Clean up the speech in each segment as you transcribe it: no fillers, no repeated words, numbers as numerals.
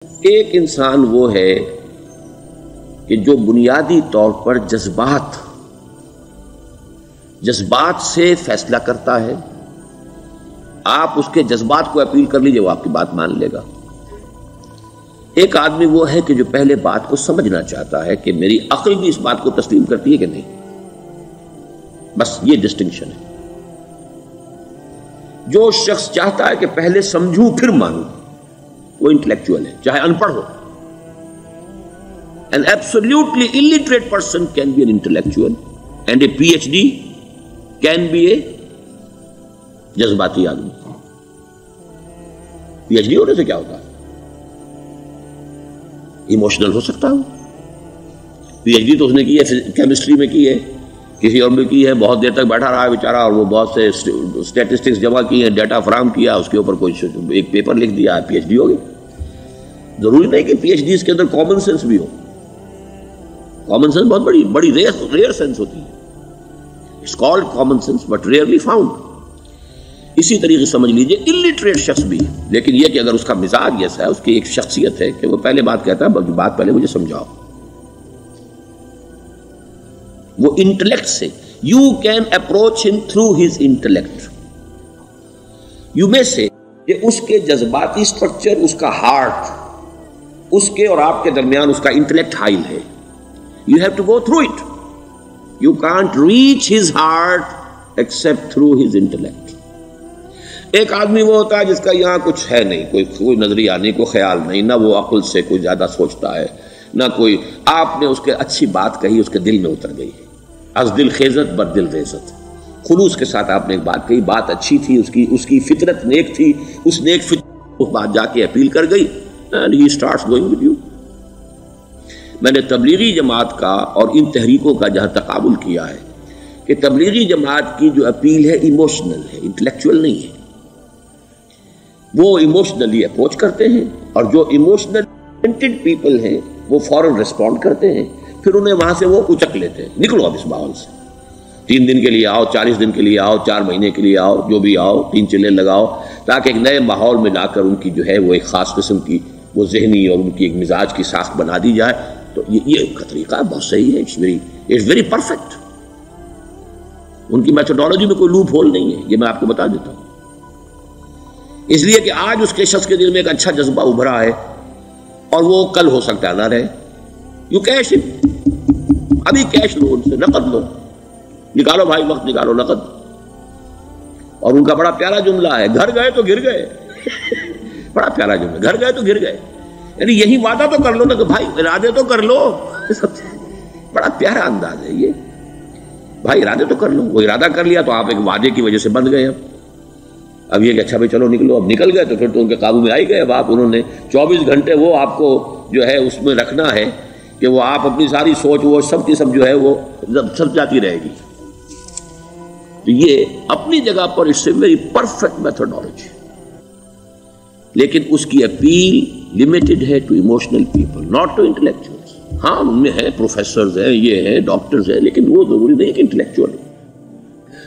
ایک انسان وہ ہے کہ جو بنیادی طور پر جذبات سے فیصلہ کرتا ہے. آپ اس کے جذبات کو اپیل کر لیجئے، وہ آپ کی بات مان لے گا. ایک آدمی وہ ہے کہ جو پہلے بات کو سمجھنا چاہتا ہے کہ میری عقل بھی اس بات کو تسلیم کرتی ہے کہ نہیں. بس یہ ڈسٹنکشن ہے. جو شخص چاہتا ہے کہ پہلے سمجھوں پھر مانوں، وہ انٹلیکچوئل ہے، چاہے ان پڑھ ہو. An absolutely illiterate person can be an intellectual and a PhD can be a جذباتی آدمی. PhD ہونے سے کیا ہوتا ہے؟ ایموشنل ہو سکتا ہوں. PhD تو اس نے کی ہے کیمسٹری میں کی ہے، کسی اور میں کی ہے، بہت دیر تک بیٹھا رہا ہے بیچارہ، اور وہ بہت سے اسٹیٹسٹکس جمع کی ہیں، ڈیٹا فراہم کیا، اس کے اوپر کوئی ایک پیپر لکھ دیا، PhD ہو گئی. ضروری نہیں کہ PhDs کے اندر کامن سینس بھی ہو. کامن سینس بہت بڑی ریئر سینس ہوتی ہے. It's called common sense but rarely found. اسی طریقے سمجھ لیجئے الٹریٹ شخص بھی ہے، لیکن یہ کہ اگر اس کا مزاج ایسا ہے، اس کی ایک شخصیت ہے کہ وہ پہلے بات کہتا ہے، بات پہلے مجھے سمجھاؤ. وہ انٹلیکٹ سے یو کین اپروچ ہم تھرو ہز انٹلیکٹ. یو میں سے کہ اس کے جذباتی سٹرکچر، اس کا ہارٹ، اس کے اور آپ کے درمیان اس کا انٹلیکٹ حائل ہے. You have to go through it. You can't reach his heart except through his intellect. ایک آدمی وہ ہوتا ہے جس کا یہاں کچھ ہے نہیں، کوئی نظریہ نہیں، کوئی خیال نہیں، نہ وہ عقل سے کوئی زیادہ سوچتا ہے، نہ کوئی. آپ نے اس کے اچھی بات کہی، اس کے دل میں اتر گئی. از دل خیزت بر دل ریزت. خلوص کے ساتھ آپ نے ایک بات کہی، بات اچھی تھی، اس کی فطرت نیک تھی، اس نیک فطرت اس بات جا کے اپیل کر گئی. And he starts going with you. میں نے تبلیغی جماعت کا اور ان تحریکوں کا جہاں تقابل کیا ہے کہ تبلیغی جماعت کی جو اپیل ہے ایموشنل ہے، انٹلیکچوئل نہیں ہے. وہ ایموشنلی اپروچ کرتے ہیں، اور جو ایموشنل پیپل ہیں وہ فوراً ریسپونڈ کرتے ہیں، پھر انہیں وہاں سے وہ اچک لیتے ہیں. نکلو اب اس ماحول سے، 3 دن کے لیے آؤ، 40 دن کے لیے آؤ، 4 مہینے کے لیے آؤ، جو بھی آؤ، 3 چلے لگاؤ، تاکہ ایک نئے ماحول میں لا کر ان کی جو ہے وہ ایک خاص قسم کی وہ ذہنی اور ان کی ایک مزاج کی ساخت بنا دی جائے. تو یہ کا طریقہ بہت صحیح ہے. It's very perfect. ان کی میتھڈالوجی میں کوئی لوپ ہول نہیں ہے، یہ میں آپ کو بتا دیتا ہوں. اس لیے کہ آج اس کے شخص کے دل میں ایک اچھا جذبہ ابھرا ہے، اور وہ کل ہو سکتا ہے نہ رہے. یو کیش ابھی کیش لو، ان سے نقد لو، نکالو بھائی، وقت نکالو، نقد. اور ان کا بڑا پیارا جملہ ہے، گھر گئے تو گر گئے. بڑا پیارا جملہ، گھر گئے تو گر گئے. یعنی یہی وعدہ تو کر لو نا کہ بھائی ارادے تو کر لو. بڑا پیارا انداز ہے یہ. بھائی ارادے تو کر لو. وہ ارادہ کر لیا تو آپ ایک وعدے کی وجہ سے بند گئے. اب یہ کہ اچھا بھائی چلو نکلو. اب نکل گئے تو پھر تو ان کے قابو میں آ ہی گئے. اب آپ انہوں نے 24 گھنٹے وہ آپ کو جو ہے اس میں رکھنا ہے کہ وہ آپ اپنی ساری سوچ وہ سب کی سب جو ہے وہ سب جاتی رہے گی. تو یہ اپنی جگہ پر it's a very perfect methodology, لیکن اس کی اپیل لمیٹڈ ہے to emotional people, not to intellectuals. ہاں ان میں ہے پروفیسرز ہیں، یہ ہیں ڈاکٹرز ہیں، لیکن وہ ضروری نہیں کہ انٹلیکچوئل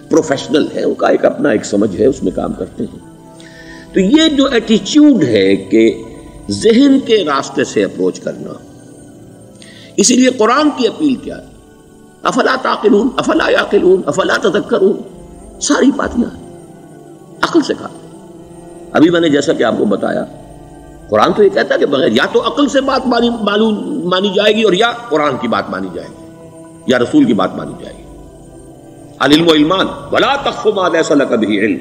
پروفیشنل ہے. ان کا ایک اپنا ایک سمجھ ہے، اس میں کام کرتے ہیں. تو یہ جو ایٹیچیوڈ ہے کہ ذہن کے راستے سے اپروچ کرنا، اسی لیے قرآن کی اپیل کیا ہے؟ افلا تعقلون، افلا یعقلون، افلا تذکرون. ساری باتیں عقل سے کہا. ابھی میں نے جیسا کہ آپ کو بتایا، قرآن تو یہ کہتا ہے کہ بغیر یا تو عقل سے بات مانی جائے گی، اور یا قرآن کی بات مانی جائے گی، یا رسول کی بات مانی جائے گی. العلم علمان ولا تخف ما ليس لك به علم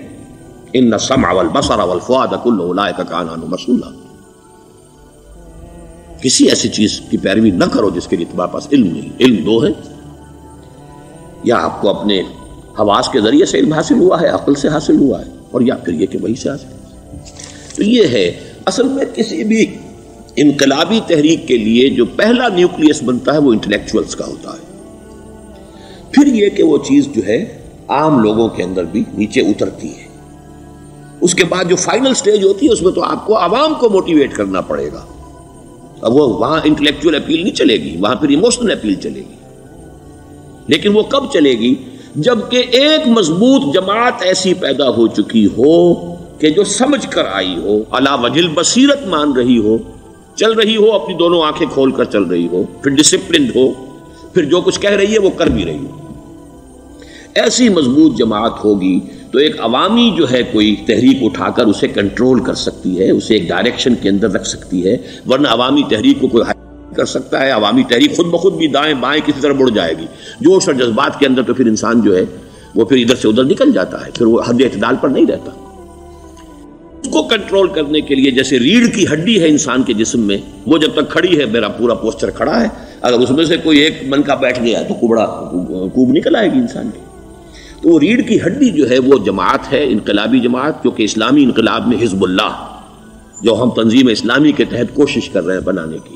ان السمع والبصر والفؤاد كل اولئك كان عنه مسؤولا. کسی ایسی چیز کی پیروی نہ کرو جس کے لیے تمہارے پاس علم نہیں. علم دو ہے، یا آپ کو اپنے حواس کے ذریعے سے علم حاصل ہوا ہے، عقل سے حاصل ہوا ہے، اور یا پھر یہ کہ وہی سے حاصل ہے. تو یہ ہے اصل میں کسی بھی انقلابی تحریک کے لیے جو پہلا نیوکلیس بنتا ہے وہ انٹلیکچوئلز کا ہوتا ہے. پھر یہ کہ وہ چیز جو ہے عام لوگوں کے اندر بھی نیچے اترتی ہے. اس کے بعد جو فائنل سٹیج ہوتی ہے اس میں تو آپ کو عوام کو موٹیویٹ کرنا پڑے گا. اب وہ وہاں انٹلیکچوئل اپیل نہیں چلے گی، وہاں پھر ایموشنل اپیل چلے گی. لیکن وہ کب چلے گی؟ جبکہ ایک مضبوط جماعت ایسی پیدا ہو چکی ہو کہ جو سمجھ کر آئی ہو، علی وجہ البصیرت مان رہی ہو چل رہی ہو اپنی دونوں آنکھیں کھول کر چل رہی ہو، پھر ڈسپلنڈ ہو، پھر جو کچھ کہہ رہی ہے وہ کر بھی رہی ہو. ایسی مضبوط جماعت ہوگی تو ایک عوامی جو ہے کوئی تحریک اٹھا کر اسے کنٹرول کر سکتی ہے، اسے ایک ڈائریکشن کے اندر رکھ سکتی ہے. ورنہ عوامی تحریک کو کوئی کر سکتا ہے؟ عوامی تحریک خود بخود بھی دائیں بائیں کسی طرف مڑ جائے گی. جوش اور جذبات کے اندر تو پھر انسان جو ہے وہ پھر ادھر سے ادھر نکل جاتا ہے، پھر وہ حد اعتدال پر نہیں رہتا. اس کو کنٹرول کرنے کے لیے جیسے ریڑھ کی ہڈی ہے انسان کے جسم میں، وہ جب تک کھڑی ہے میرا پورا پوسچر کھڑا ہے، اگر اس میں سے کوئی ایک من کا بیٹھ گیا تو کوب نکل آئے گی انسان کی. تو وہ ریڑھ کی ہڈی جو ہے وہ جماعت ہے، انقلابی جماعت، جو کہ اسلامی انقلاب میں حزب اللہ جو ہم تنظیم اسلامی کے تحت کوشش کر رہے ہیں بنانے کی.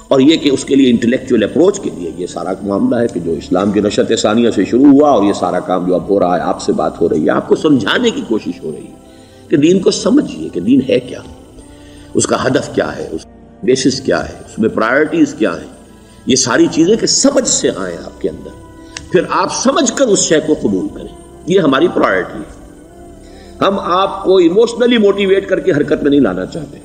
اور یہ کہ اس کے لیے انٹلیکچوئل اپروچ کے لیے یہ سارا معاملہ ہے کہ جو اسلام کی نشأت ثانیہ سے شروع ہوا، اور یہ سارا کام جو اب ہو رہا ہے، آپ سے بات ہو رہی ہے، آپ کو سمجھانے کی کوشش ہو رہی ہے کہ دین کو سمجھیے کہ دین ہے کیا، اس کا ہدف کیا ہے، اس کا بیسس کیا ہے، اس میں پرائرٹیز کیا ہیں. یہ ساری چیزیں کہ سمجھ سے آئیں آپ کے اندر، پھر آپ سمجھ کر اس شے کو قبول کریں. یہ ہماری پرائرٹی ہے. ہم آپ کو ایموشنلی موٹیویٹ کر کے حرکت میں نہیں لانا چاہتے.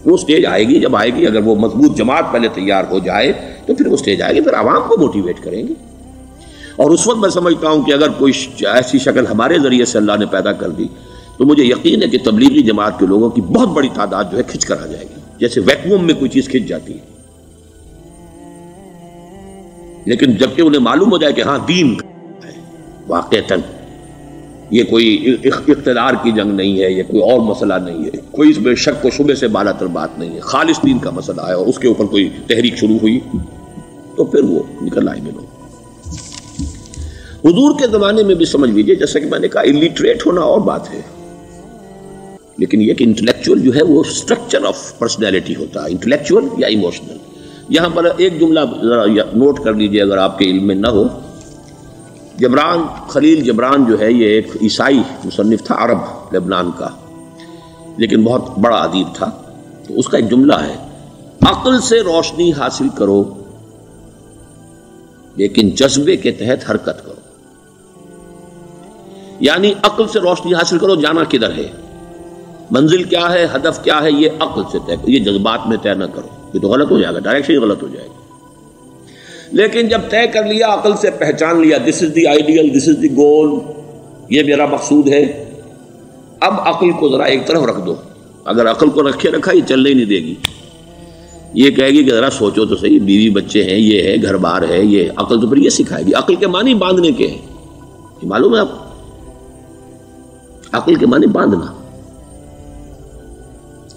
وہ سٹیج آئے گی، جب آئے گی، اگر وہ مضبوط جماعت پہلے تیار ہو جائے تو پھر وہ سٹیج آئے گی، پھر عوام کو موٹیویٹ کریں گے. اور اس وقت میں سمجھتا ہوں کہ اگر کوئی ایسی شکل ہمارے ذریعے سے اللہ نے پیدا کر دی تو مجھے یقین ہے کہ تبلیغی جماعت کے لوگوں کی بہت بڑی تعداد جو ہے کھنچ کر آ جائے گی، جیسے ویکیوم میں کوئی چیز کھنچ جاتی ہے. لیکن جبکہ انہیں معلوم ہو جائے کہ ہاں دین واقعتاً یہ کوئی اقتدار کی جنگ نہیں ہے، یہ کوئی اور مسئلہ نہیں ہے، کوئی اس میں شک و شبے سے بالا تر بات نہیں ہے، خالص دین کا مسئلہ ہے، اور اس کے اوپر کوئی تحریک شروع ہوئی تو پھر وہ نکل آئیں گے لوگ. حضور کے زمانے میں بھی سمجھ لیجئے، جیسا کہ میں نے کہا الٹریٹ ہونا اور بات ہے، لیکن یہ کہ انٹلیکچوئل جو ہے وہ اسٹرکچر آف پرسنالٹی ہوتا ہے، انٹلیکچوئل یا ایموشنل. یہاں پر ایک جملہ ذرا نوٹ کر لیجئے اگر آپ کے علم میں نہ ہو. جبران، خلیل جبران جو ہے یہ ایک عیسائی مصنف تھا، عرب لبنان کا، لیکن بہت بڑا ادیب تھا. تو اس کا ایک جملہ ہے، عقل سے روشنی حاصل کرو لیکن جذبے کے تحت حرکت کرو. یعنی عقل سے روشنی حاصل کرو، جانا کدھر ہے، منزل کیا ہے، ہدف کیا ہے، یہ عقل سے طے کرو، یہ جذبات میں طے نہ کرو، یہ تو غلط ہو جائے گا، ڈائریکشن غلط ہو جائے گی. لیکن جب طے کر لیا، عقل سے پہچان لیا، دس از دی آئیڈیل، دس از دی گول، یہ میرا مقصود ہے، اب عقل کو ذرا ایک طرف رکھ دو. اگر عقل کو رکھے رکھا یہ چلنے ہی نہیں دے گی، یہ کہے گی کہ ذرا سوچو تو صحیح، بیوی بچے ہیں، یہ ہے، گھر بار ہے، یہ عقل تو پھر یہ سکھائے گی. عقل کے معنی باندھنے کے ہیں، یہ معلوم ہے آپ کو، عقل کے معنی باندھنا.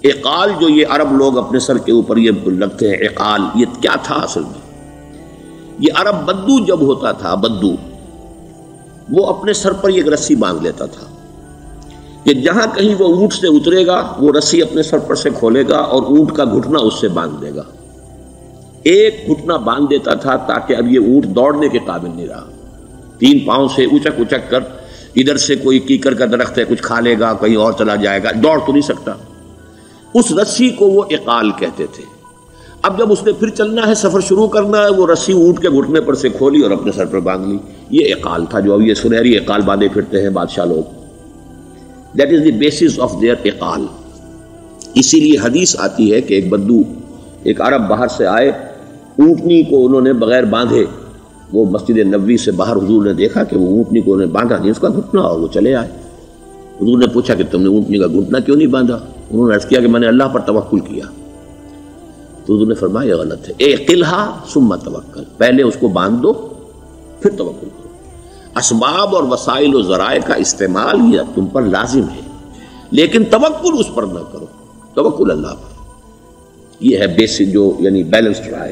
اقال جو یہ عرب لوگ اپنے سر کے اوپر یہ لگتے ہیں، اقال یہ کیا تھا اصل میں؟ یہ عرب بدو جب ہوتا تھا، بدو وہ اپنے سر پر ایک رسی باندھ لیتا تھا کہ جہاں کہیں وہ اونٹ سے اترے گا وہ رسی اپنے سر پر سے کھولے گا اور اونٹ کا گھٹنا اس سے باندھ دے گا. ایک گھٹنا باندھ دیتا تھا تاکہ اب یہ اونٹ دوڑنے کے قابل نہیں رہا. 3 پاؤں سے اچک اچک کر ادھر سے کوئی کیکر کا درخت ہے کچھ کھا لے گا، کہیں اور چلا جائے گا، دوڑ تو نہیں سکتا. اس رسی کو وہ اقال کہتے تھے. اب جب اس نے پھر چلنا ہے، سفر شروع کرنا ہے، وہ رسی اونٹ کے گھٹنے پر سے کھولی اور اپنے سر پر باندھ لی. یہ اقال تھا جو اب یہ سنہری اقال باندھے پھرتے ہیں بادشاہ لوگ. That is the basis of their اقال. اسی لیے حدیث آتی ہے کہ ایک بدو، ایک عرب باہر سے آئے، اونٹنی کو انہوں نے بغیر باندھے، وہ مسجد نبوی سے باہر حضور نے دیکھا کہ وہ اونٹنی کو انہوں نے باندھا نہیں، اس کا گھٹنا، اور وہ چلے آئے. حضور نے پوچھا کہ تم نے اونٹنی کا گھٹنا کیوں نہیں باندھا؟ انہوں نے عرض کیا کہ میں نے اللہ پر توکل کیا. تو حضور نے فرمایا یہ غلط ہے، اعقلھا ثم توکل، پہلے اس کو باندھ دو پھر توکل کرو. اسباب اور وسائل و ذرائع کا استعمال یہ تم پر لازم ہے، لیکن توکل اس پر نہ کرو، توکل اللہ پر. یہ ہے بیسک جو یعنی بیلنسڈ رائے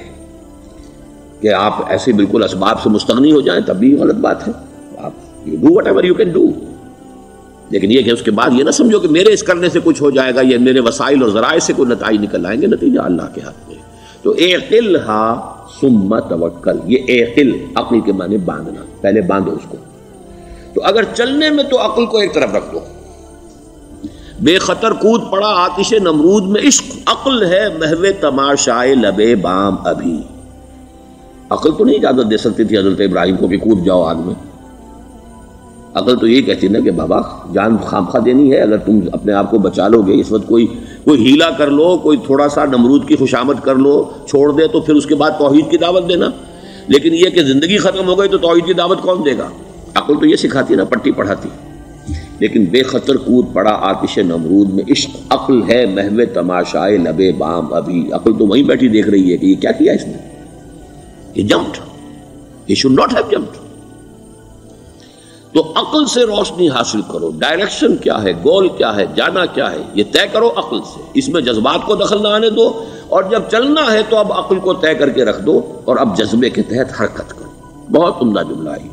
کہ آپ ایسے بالکل اسباب سے مستغنی ہو جائیں تب بھی غلط بات ہے. آپ you do what ever you can do, لیکن یہ کہ اس کے بعد یہ نہ سمجھو کہ میرے اس کرنے سے کچھ ہو جائے گا، یہ میرے وسائل اور ذرائع سے کوئی نتائج نکل آئیں گے، نتیجہ اللہ کے ہاتھ میں. تو اعقلھا ثم توکل، یہ اعقل عقل کے معنی باندھنا، پہلے باندھو اس کو. تو اگر چلنے میں تو عقل کو ایک طرف رکھ دو. بے خطر کود پڑا آتش نمرود میں عشق، عقل ہے محو تماشائے لبے بام ابھی. عقل تو نہیں اجازت دے سکتی تھی حضرت ابراہیم کو کہ کود جاؤ آگ میں. عقل تو یہی کہتی نا کہ بابا جان خامخواہ دینی ہے، اگر تم اپنے آپ کو بچا لو گے، اس وقت کوئی ہیلا کر لو، کوئی تھوڑا سا نمرود کی خوشامد کر لو، چھوڑ دے تو پھر اس کے بعد توحید کی دعوت دینا. لیکن یہ کہ زندگی ختم ہو گئی تو توحید کی دعوت کون دے گا؟ عقل تو یہ سکھاتی نا، پٹی پڑھاتی. لیکن بے خطر کود پڑا آتش نمرود میں عشق. عقل ہے محو تماشائے لبے بام ابھی. عقل تو وہیں بیٹھی دیکھ رہی ہے کہ یہ کیا کیا اس نے، یہ جمپڈ، یہ شوڈ ناٹ ہیو جمپڈ. تو عقل سے روشنی حاصل کرو. ڈائریکشن کیا ہے، گول کیا ہے، جانا کیا ہے، یہ طے کرو عقل سے. اس میں جذبات کو دخل نہ آنے دو، اور جب چلنا ہے تو اب عقل کو طے کر کے رکھ دو، اور اب جذبے کے تحت حرکت کرو. بہت عمدہ جملہ ہے.